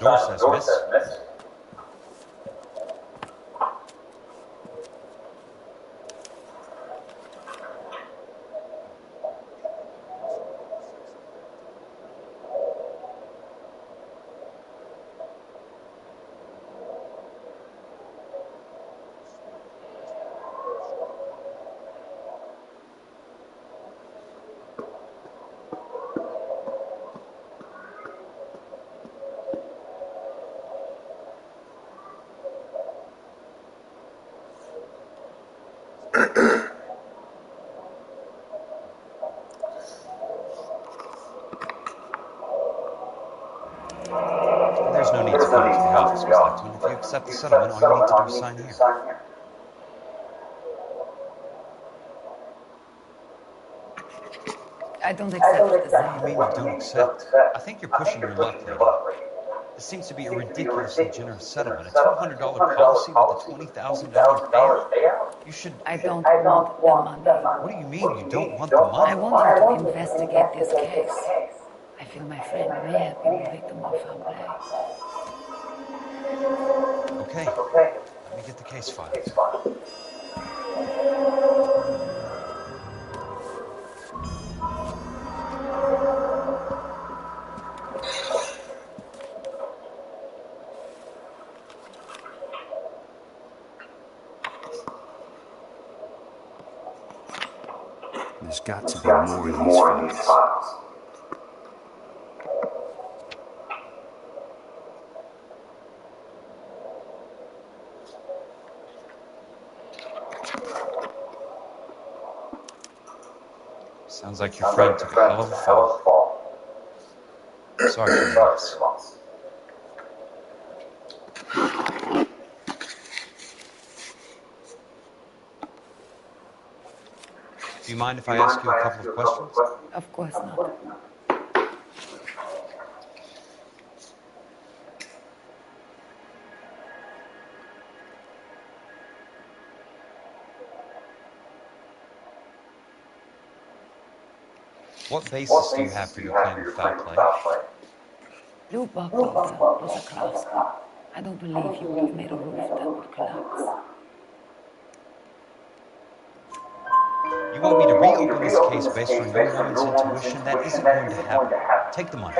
door says, miss. There's no need to come to the office, Miss Lechman. If you accept the settlement, all you need to do is sign here. I don't accept the What do you same. mean you don't accept? I think you're pushing your luck, lady. This seems to be a ridiculously generous settlement. A $1,200 policy with a $20,000 payout? You should... I don't want the money. What do you mean you don't want the money? I want you to investigate this case. I feel my friend may have been a victim of foul play. Okay. Let me get the case filed. There's got to be more in these files. Sounds like your friend took a hell of a fall. Sorry for your loss. Do you mind if I ask you a couple of questions? Of course not. What basis do you have for your claim of foul play? Lou Buckleton was a craftsman. I don't believe he would have made a roof that would collapse. You want me to reopen this case based on your woman's intuition? That isn't going to happen. Take the money.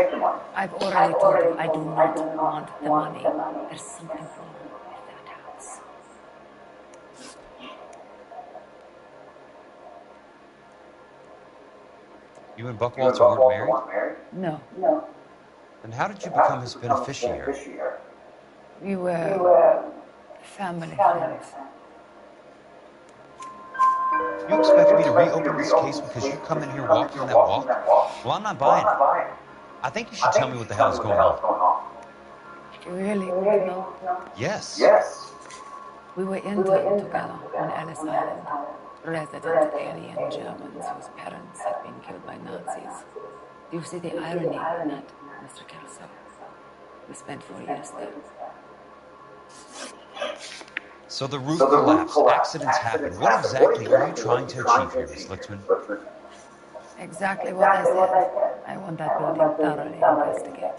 I've already told you I do not want the money. There's something wrong with that house. You and Buckwalter weren't married? No. Then how did you become his beneficiary? We were family friends. You expect me to reopen this case because you come in here walking that walk? Well, I'm not buying it. I think you should tell me what the hell is going on. You really want to know? Yes. We were interned together on Ellis Island. Resident alien Germans whose parents had been killed by Nazis. Do you see the irony in that, Mr. Kelso? We spent 4 years there. So the roof collapsed, accidents happened. What exactly are you trying to achieve here, Miss Lichtman? Exactly what I said. I want that building thoroughly investigated.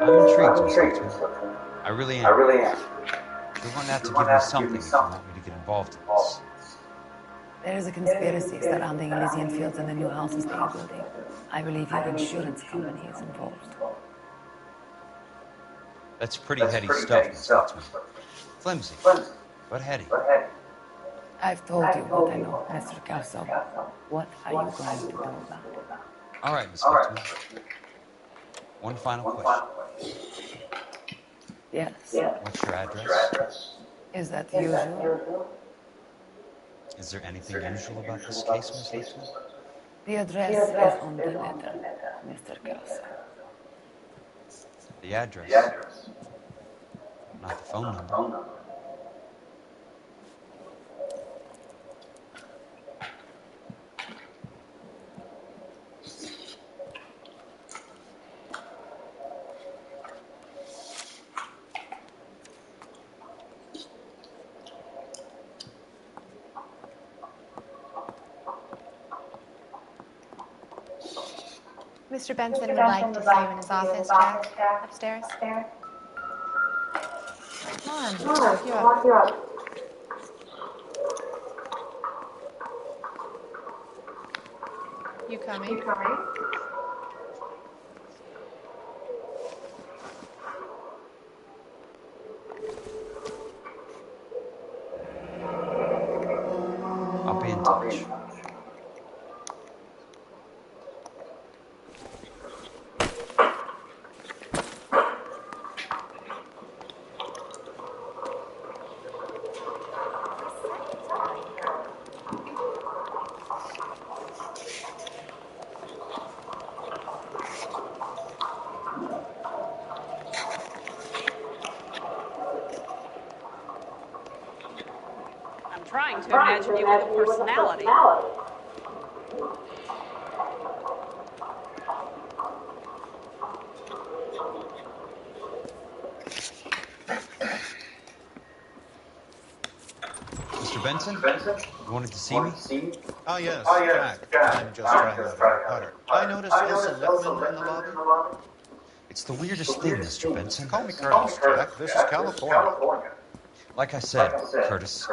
I'm intrigued, Miss Lichtman. I really am. You're going to have to give me something if you want me to get involved in this. There is a conspiracy surrounding Elysian Fields and the new houses they are building. I believe your insurance company is involved. That's pretty heady stuff, Miss Lichtman. Flimsy, but heady. I've told you what I know, Mr. Kelso. What are you going to do about it? All right, Miss Lichtman. One final question. Yes. What's your address? Is that usual? Is there anything unusual about this case, Miss Lichtman? The address is on the letter, Mr. Kelso. The address, not the phone number. Mr. Benson would like to see you in his office, Jack. Upstairs. Come on, I'll lock you up. You coming? I'll be in touch. I'm trying to imagine you with a personality. Mr. Benson? You wanted to see me? Oh, yes, Jack. I'm just trying out a putter. I noticed Elsa Lippman in the lobby. It's the weirdest thing, Mr. Benson. Call me Curtis, Jack. This is California. Like I said, Curtis,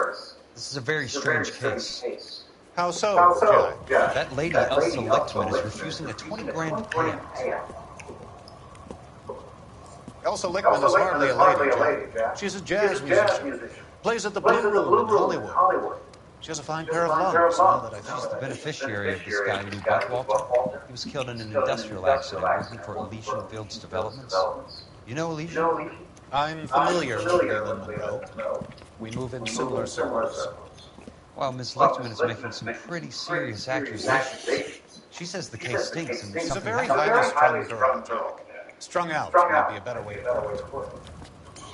this is a very strange case. How so, Jack? That lady, Elsa Lichtman, is refusing a 20 grand payout. Elsa Lichtman is hardly a lady, Jack. She's a jazz musician. Plays at the Blue Room in Hollywood. She has a fine pair of lungs, now that I think. She's the beneficiary of this guy, Lou Buckwalter. He was killed in an industrial accident working for Elysian Fields Developments. You know Elysian? I'm familiar with Leland Monroe. We move in similar circles. Well, Miss Lichtman is making some pretty serious accusations. She says the case stinks and She's a something very happened. highly strung girl, Jack. Strung out might be a better way to put it.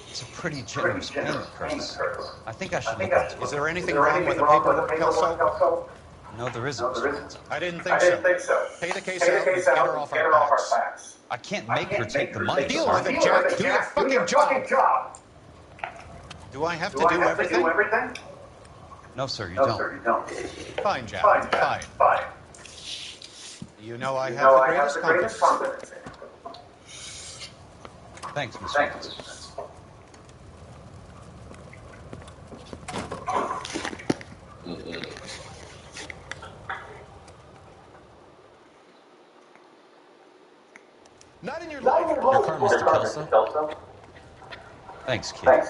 It's a pretty generous payment, Curtis. I think I should look into it. Is there anything wrong with the paperwork, Kelso? No, there isn't, Mr. Benson. I didn't think so. Pay the case out and get her off our backs. I can't make her take the money. Deal with it, Jack. Do your fucking job. Do I have to do everything? No, sir, you don't. Fine, Jack. Fine. You know I have the greatest confidence in you. Thanks, Mr. Benson. Not in your life. Your car, Mr. Kelso. Thanks, kid.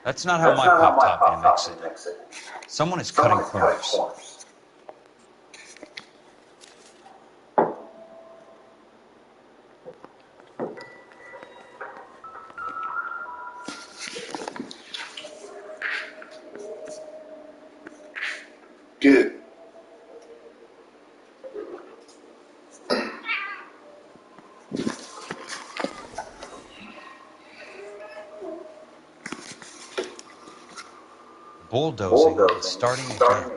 That's not how my pop-top man makes it. Someone is cutting corners. Good. Bulldozing and starting again.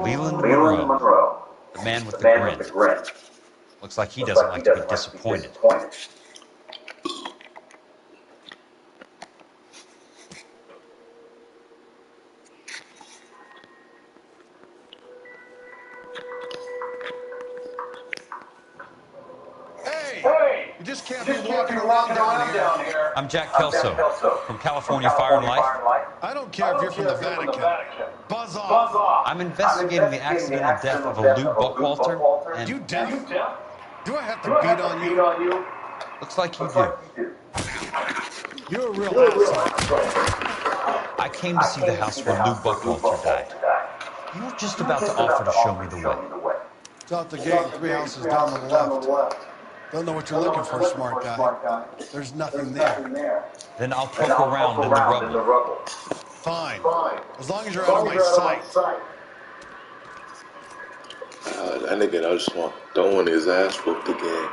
Leland Monroe, the man with the grin. Looks like he doesn't like to be disappointed. You just can't be walking around down here. I'm Jack Kelso from California Fire and Life. I don't care if you're from the Vatican. Buzz off. I'm investigating the accidental death of a Lou Buckwalter, and... You deaf? Do I have to beat on you? Looks like you do. You're a real asshole. I came to see the house where Lou Buckwalter died. You were just about to offer to show me the way. It's out the gate, 3 houses down on the left. Don't know what you're looking for, smart guy. There's nothing there. Then I'll poke around in the rubble. Fine. As long as you're out of my sight. That nigga just want throwing his ass whooped again.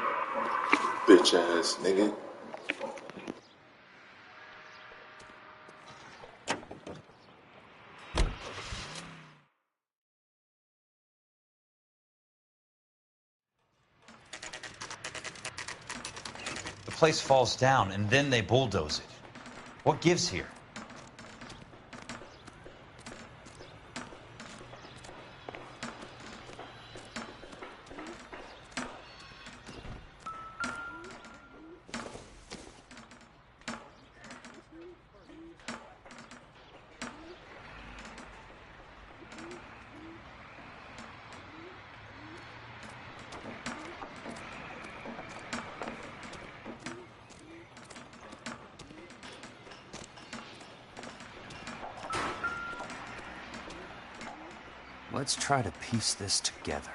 Bitch ass nigga. The place falls down, and then they bulldoze it. What gives here? Let's try to piece this together.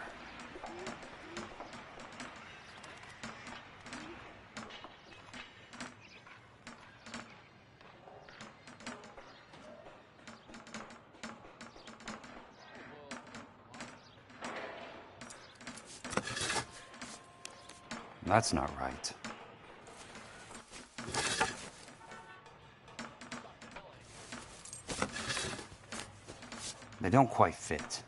That's not right. They don't quite fit.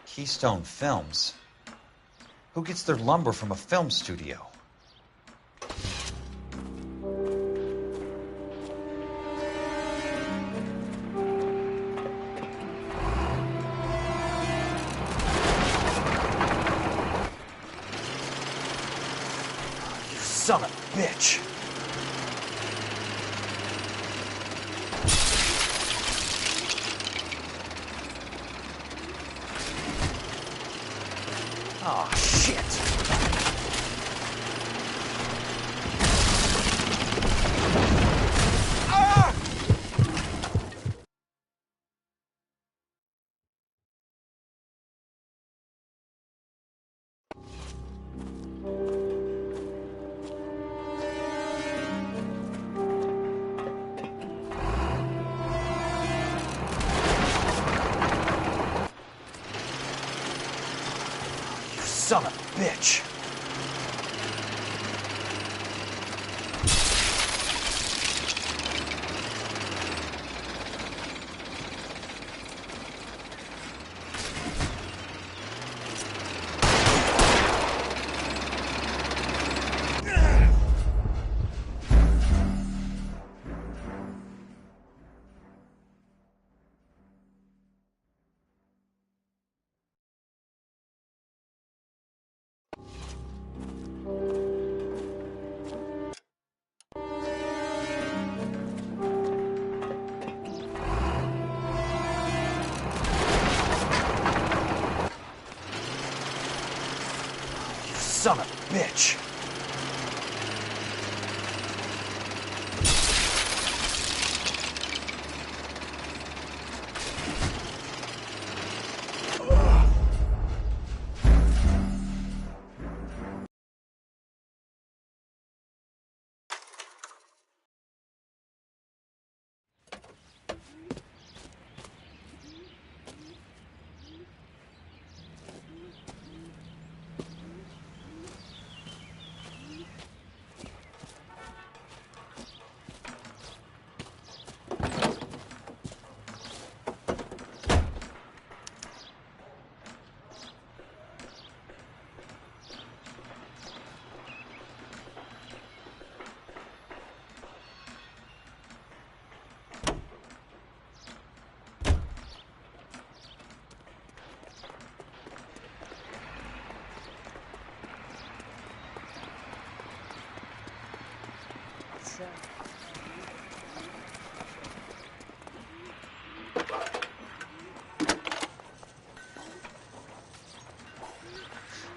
Keystone Films? Who gets their lumber from a film studio? You son of a bitch! Oh, shit! Ah! You son of a bitch! You son of a bitch!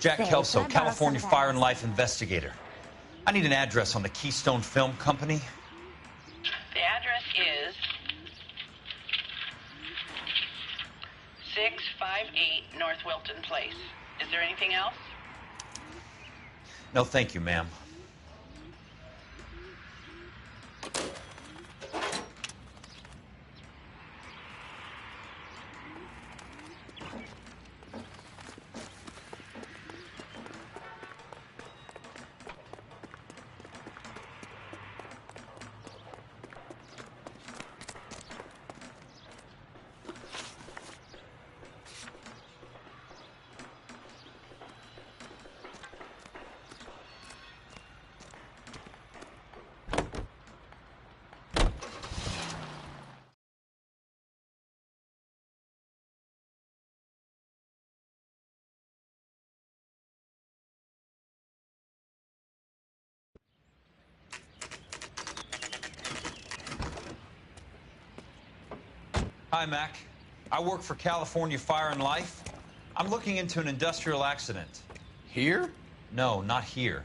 Jack Kelso, California Fire and Life investigator. I need an address on the Keystone Film Company. The address is 658 North Wilton Place. Is there anything else? No, thank you, ma'am. Hi, Mac. I work for California Fire and Life. I'm looking into an industrial accident. Here? No, not here.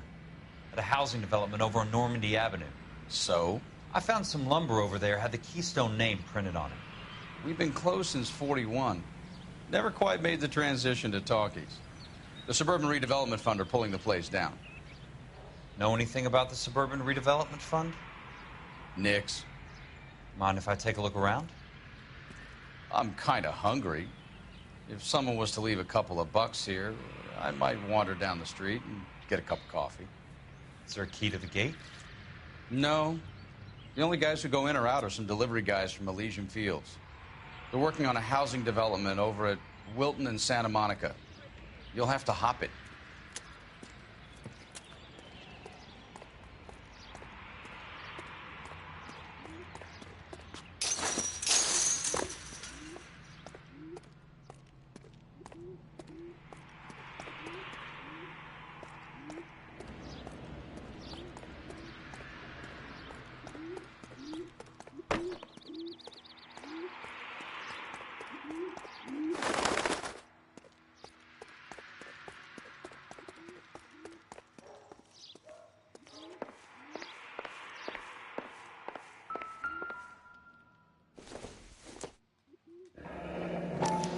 At a housing development over on Normandy Avenue. So? I found some lumber over there, had the Keystone name printed on it. We've been closed since '41. Never quite made the transition to talkies. The Suburban Redevelopment Fund are pulling the place down. Know anything about the Suburban Redevelopment Fund? Nix. Mind if I take a look around? I'm kind of hungry. If someone was to leave a couple of bucks here, I might wander down the street and get a cup of coffee. Is there a key to the gate? No. The only guys who go in or out are some delivery guys from Elysian Fields. They're working on a housing development over at Wilton and Santa Monica. You'll have to hop it.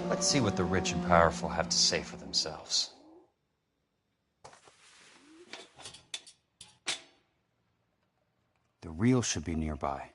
Let's see what the rich and powerful have to say for themselves. The reel should be nearby.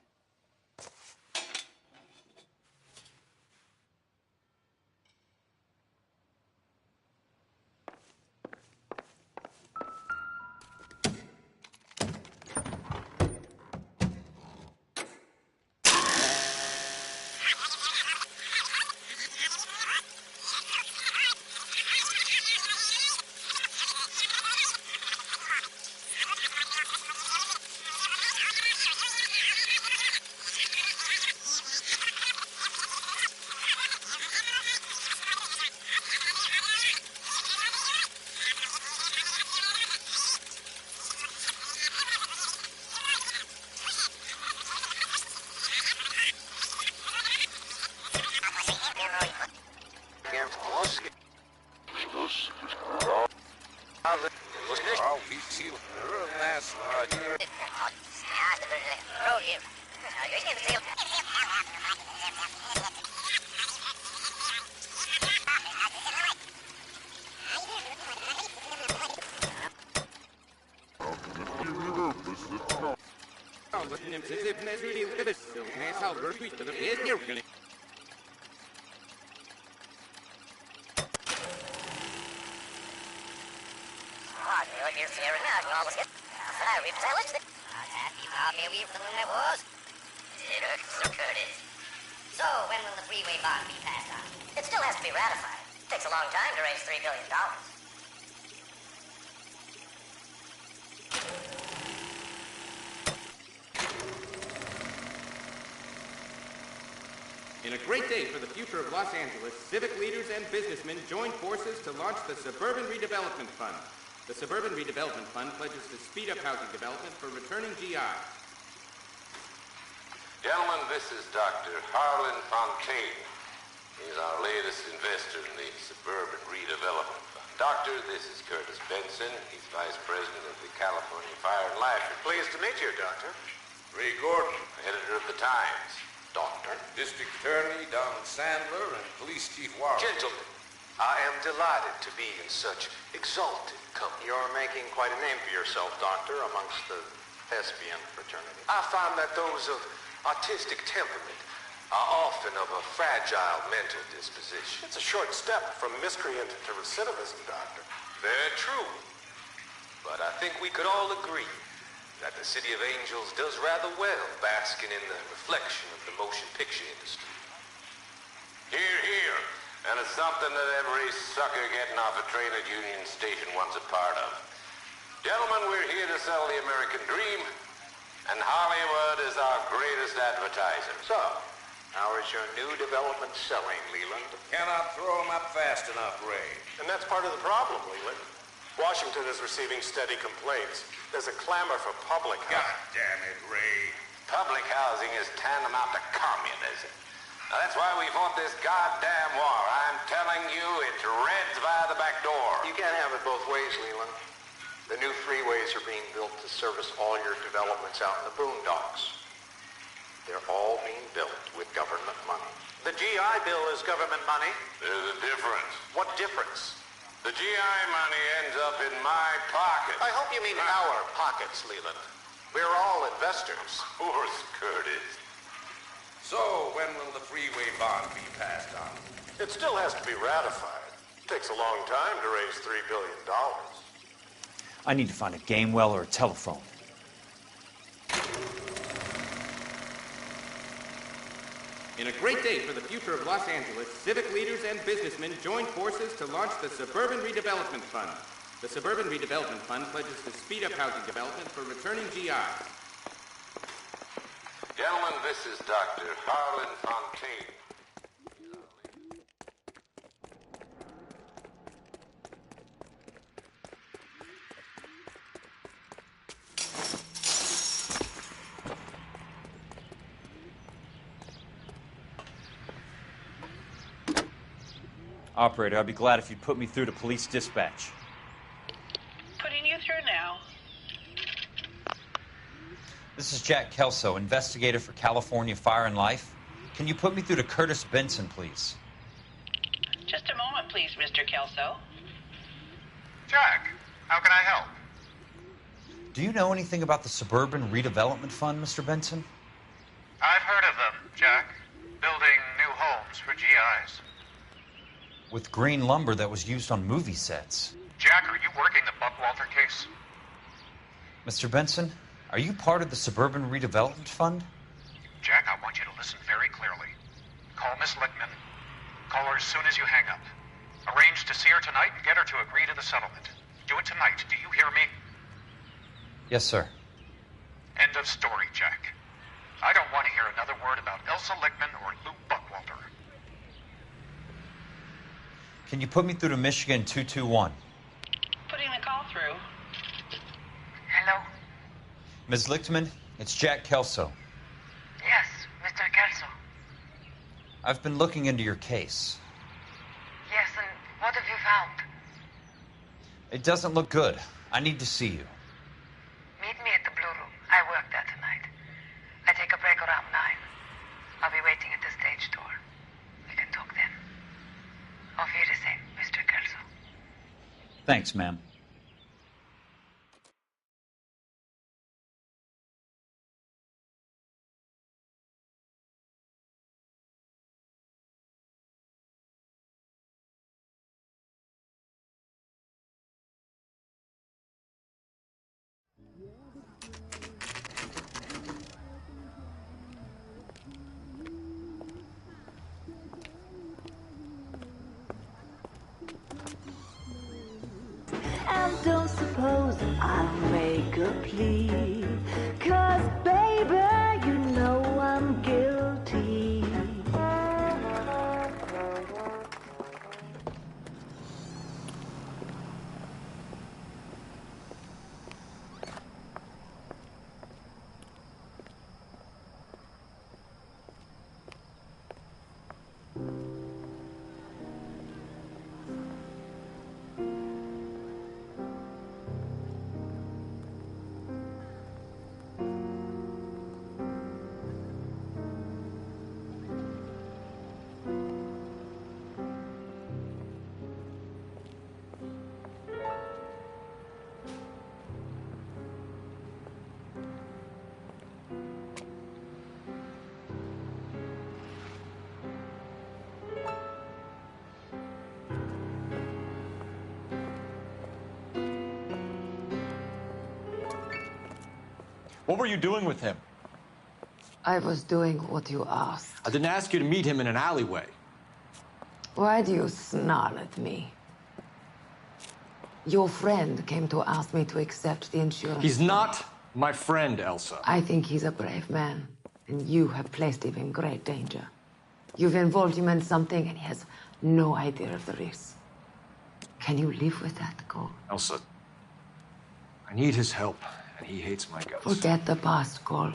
So, when will the freeway bond be passed on? It still has to be ratified. It takes a long time to raise $3 billion. In a great day for the future of Los Angeles, civic leaders and businessmen joined forces to launch the Suburban Redevelopment Fund. The Suburban Redevelopment Fund pledges to speed up housing development for returning GI. Gentlemen, this is Dr. Harlan Fontaine. He's our latest investor in the Suburban Redevelopment Fund. Doctor, this is Curtis Benson. He's Vice President of the California Fire and Life. Pleased to meet you, Doctor. Ray Gordon, editor of the Times. Doctor. District Attorney Don Sandler and Police Chief Warren. Gentlemen, I am delighted to be in such exalted company. You're making quite a name for yourself, Doctor, amongst the thespian fraternity. I find that those of artistic temperament are often of a fragile mental disposition. It's a short step from miscreant to recidivism, Doctor. Very true. But I think we could all agree that the City of Angels does rather well basking in the reflection of the motion picture industry. Hear, hear. And it's something that every sucker getting off a train at Union Station wants a part of. Gentlemen, we're here to sell the American dream, and Hollywood is our greatest advertiser. So, how is your new development selling, Leland? Cannot throw them up fast enough, Ray. And that's part of the problem, Leland. Washington is receiving steady complaints. There's a clamor for public housing. God damn it, Ray. Public housing is tantamount to communism. Now, that's why we fought this goddamn war. I'm telling you, it's Reds via the back door. You can't have it both ways, Leland. The new freeways are being built to service all your developments out in the boondocks. They're all being built with government money. The GI Bill is government money. There's a difference. What difference? The GI money ends up in my pocket. I hope you mean our pockets, Leland. We're all investors. Of course, Curtis. So, when will the freeway bond be passed on? It still has to be ratified. It takes a long time to raise $3 billion. I need to find a game well or a telephone. In a great day for the future of Los Angeles, civic leaders and businessmen joined forces to launch the Suburban Redevelopment Fund. The Suburban Redevelopment Fund pledges to speed up housing development for returning GIs. Gentlemen, this is Dr. Harlan Fontaine. Operator, I'd be glad if you'd put me through to police dispatch. Putting you through now. This is Jack Kelso, investigator for California Fire and Life. Can you put me through to Curtis Benson, please? Just a moment, please, Mr. Kelso. Jack, how can I help? Do you know anything about the Suburban Redevelopment Fund, Mr. Benson? I've heard of them, Jack. Building new homes for GIs. With green lumber that was used on movie sets. Jack, are you working the Buckwalter case? Mr. Benson, are you part of the Suburban Redevelopment Fund? Jack, I want you to listen very clearly. Call Miss Lickman. Call her as soon as you hang up. Arrange to see her tonight and get her to agree to the settlement. Do it tonight. Do you hear me? Yes, sir. End of story, Jack. I don't want to hear another word about Elsa Lickman or Lou Buckwalter. Can you put me through to Michigan 221? Putting the call through. Hello? Ms. Lichtman, it's Jack Kelso. Yes, Mr. Kelso. I've been looking into your case. Yes, and what have you found? It doesn't look good. I need to see you. Meet me at the Blue Room. I work there tonight. I take a break around 9. I'll be waiting at the stage door. We can talk then. Auf Wiedersehen, Mr. Kelso. Thanks, ma'am. What were you doing with him? I was doing what you asked. I didn't ask you to meet him in an alleyway. Why do you snarl at me? Your friend came to ask me to accept the insurance. He's not my friend, Elsa. I think he's a brave man, and you have placed him in great danger. You've involved him in something, and he has no idea of the risk. Can you live with that, Cole? Elsa, I need his help, and he hates my guts. Forget the past, Cole.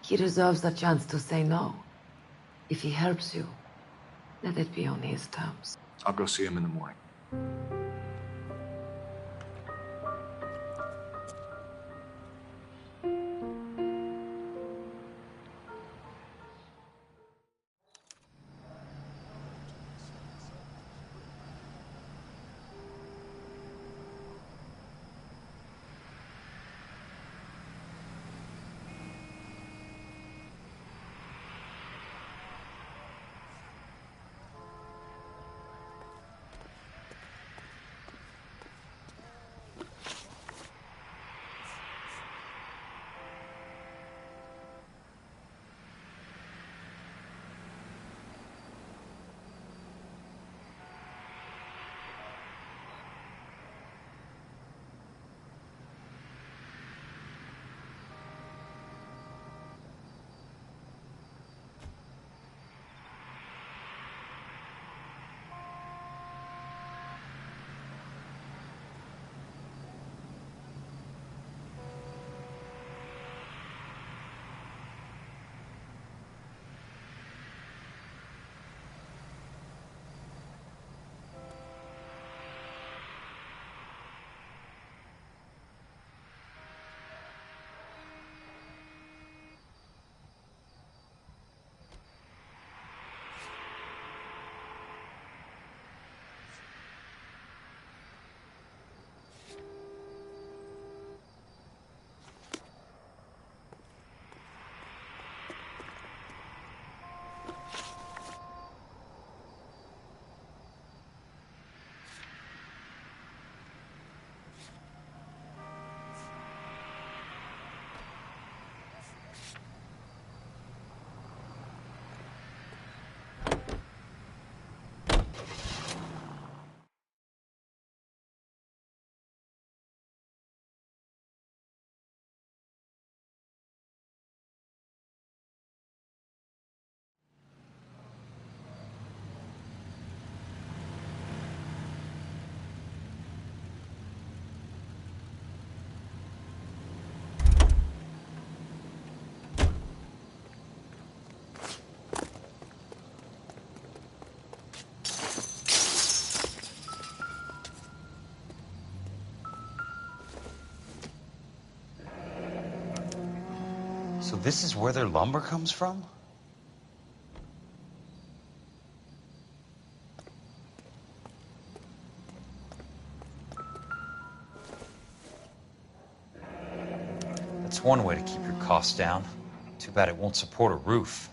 He deserves a chance to say no. If he helps you, let it be on his terms. I'll go see him in the morning. So this is where their lumber comes from? That's one way to keep your costs down. Too bad it won't support a roof.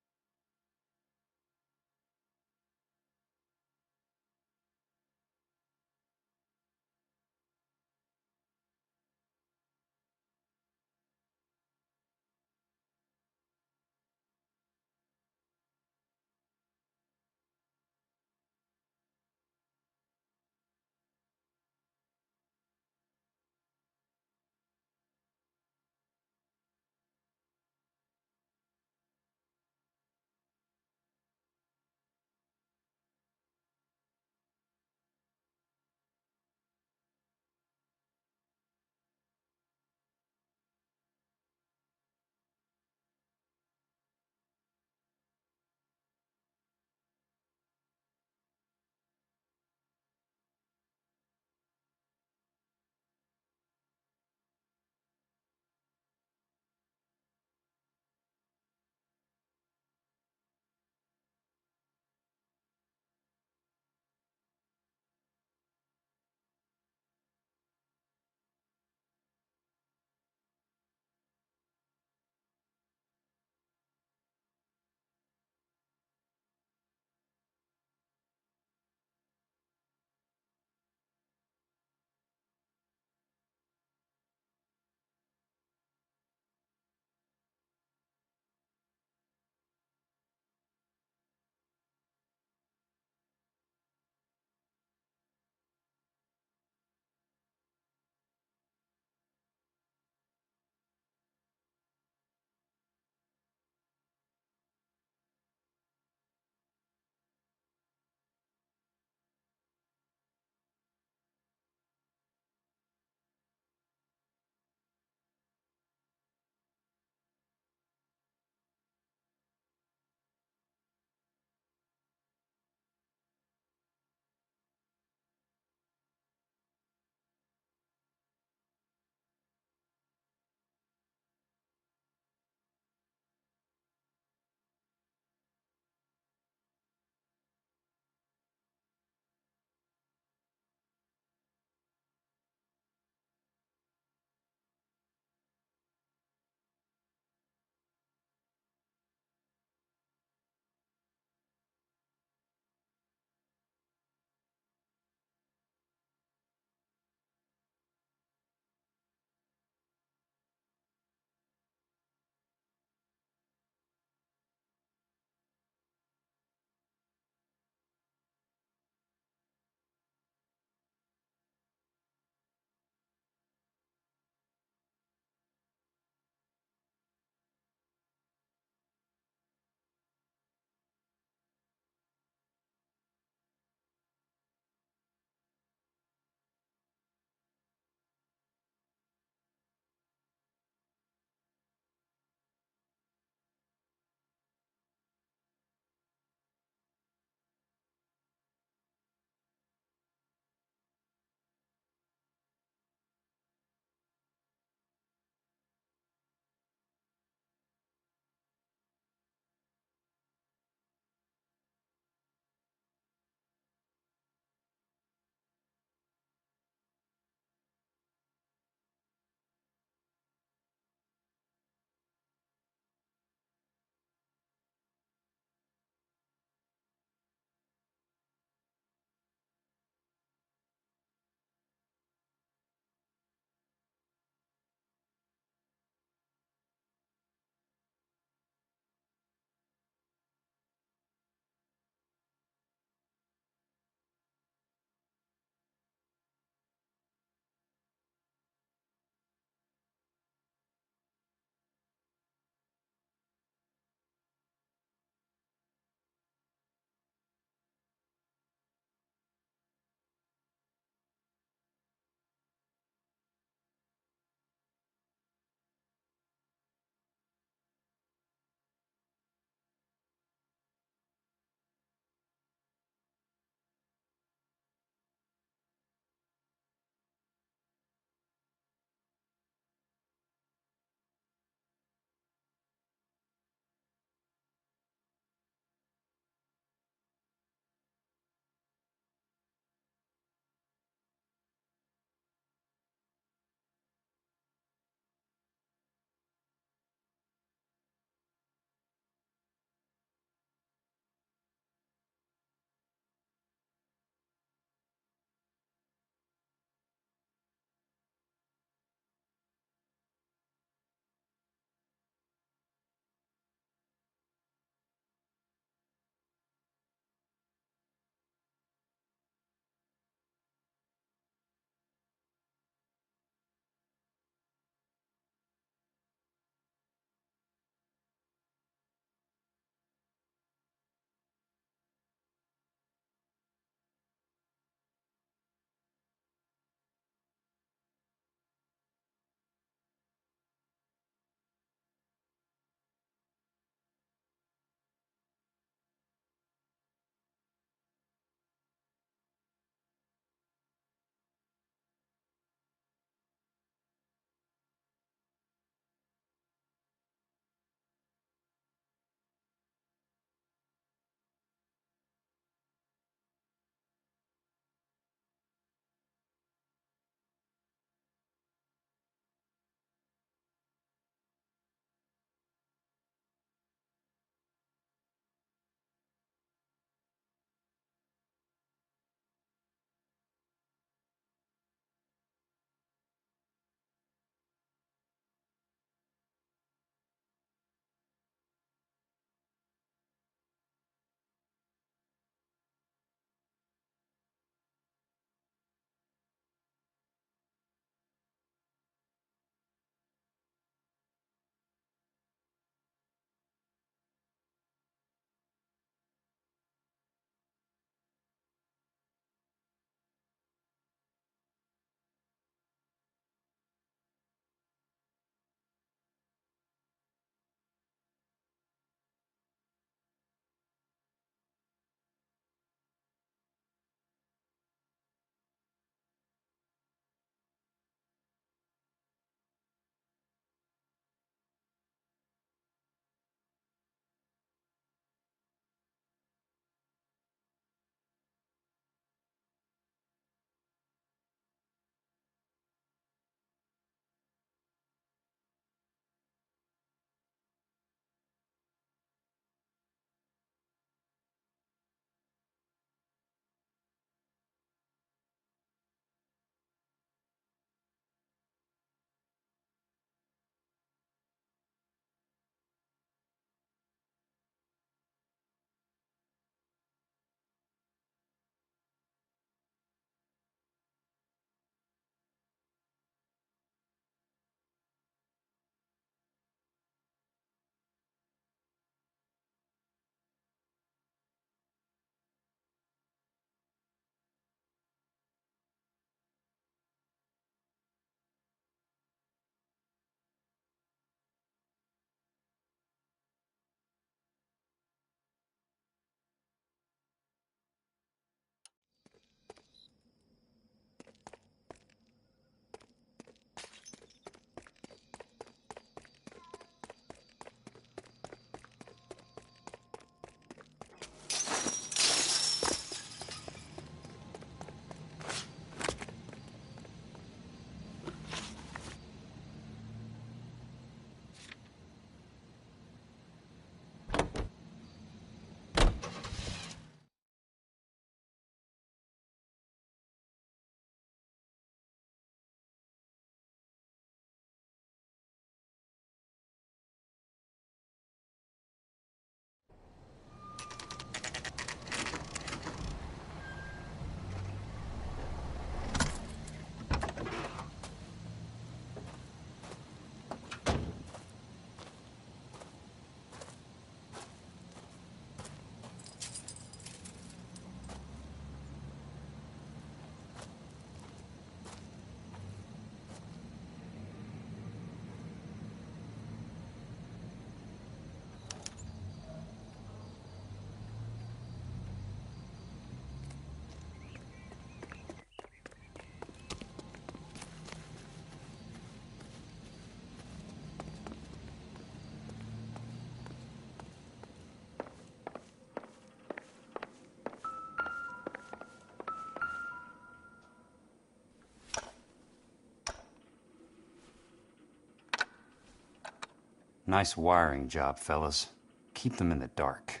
Nice wiring job, fellas. Keep them in the dark.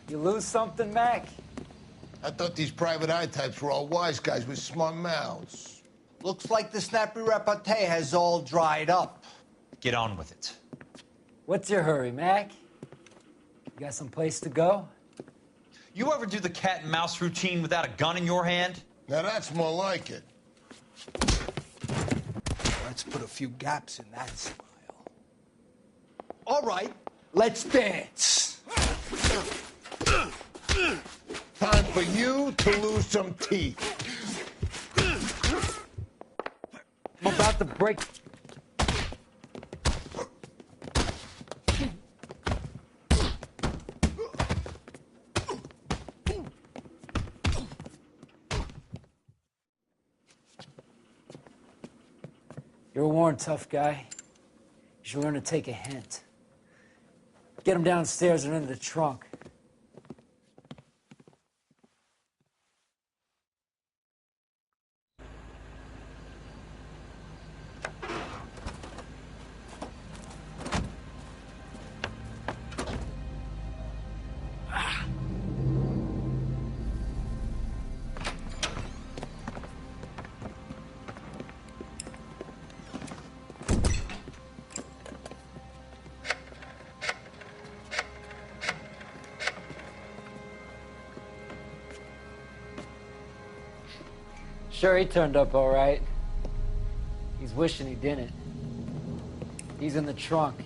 You lose something, Mac? I thought these private eye types were all wise guys with smart mouths. Looks like the snappy repartee has all dried up. Get on with it. What's your hurry, Mac? You got some place to go? You ever do the cat and mouse routine without a gun in your hand? Now that's more like it. Let's put a few gaps in that smile. All right, let's dance. Time for you to lose some teeth. I'm about to break. You're warned, tough guy. You should learn to take a hint. Get him downstairs and into the trunk. Sure, he turned up all right. He's wishing he didn't. He's in the trunk.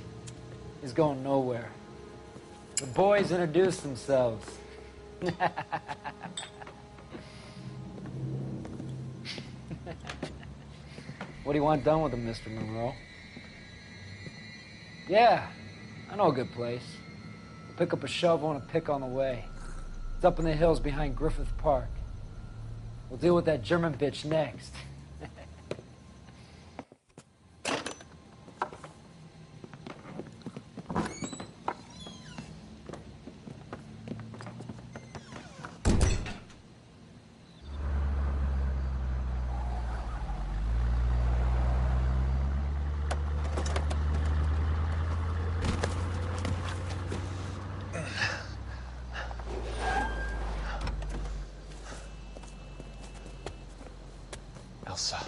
He's going nowhere. The boys introduced themselves. What do you want done with him, Mr. Monroe? Yeah, I know a good place. We'll pick up a shovel and a pick on the way. It's up in the hills behind Griffith Park. We'll deal with that German bitch next. Elsa.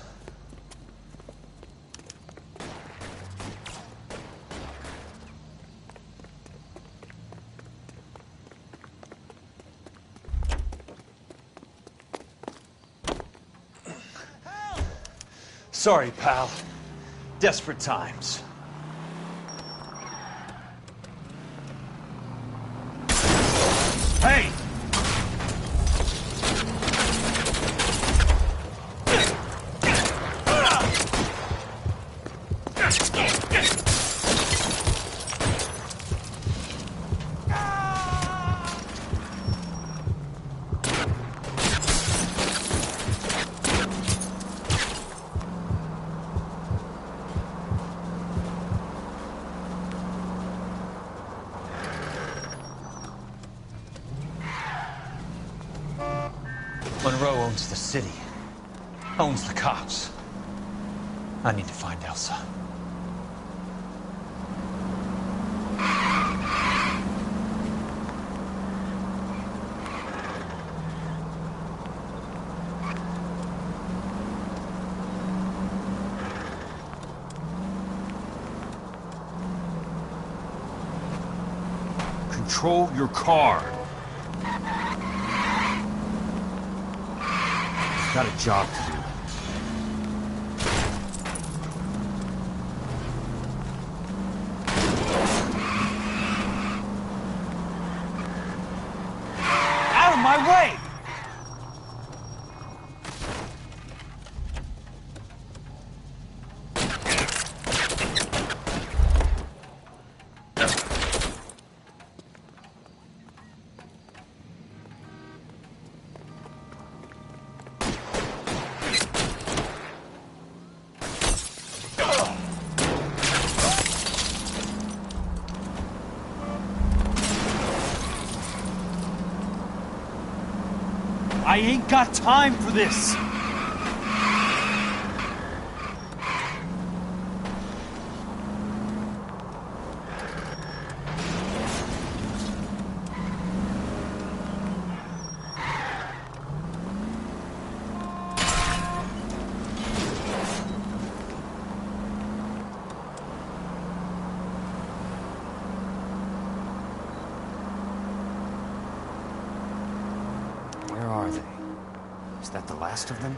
Sorry, pal. Desperate times. Hey! Monroe owns the city, owns the cops. I need to find Elsa. Control your car. Got a job to do. Out of my way! I ain't got time for this! Where are they? Is that the last of them?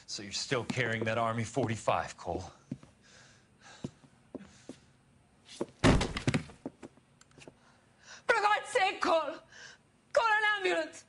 So you're still carrying that Army 45, Cole? For God's sake, Cole! Call an ambulance!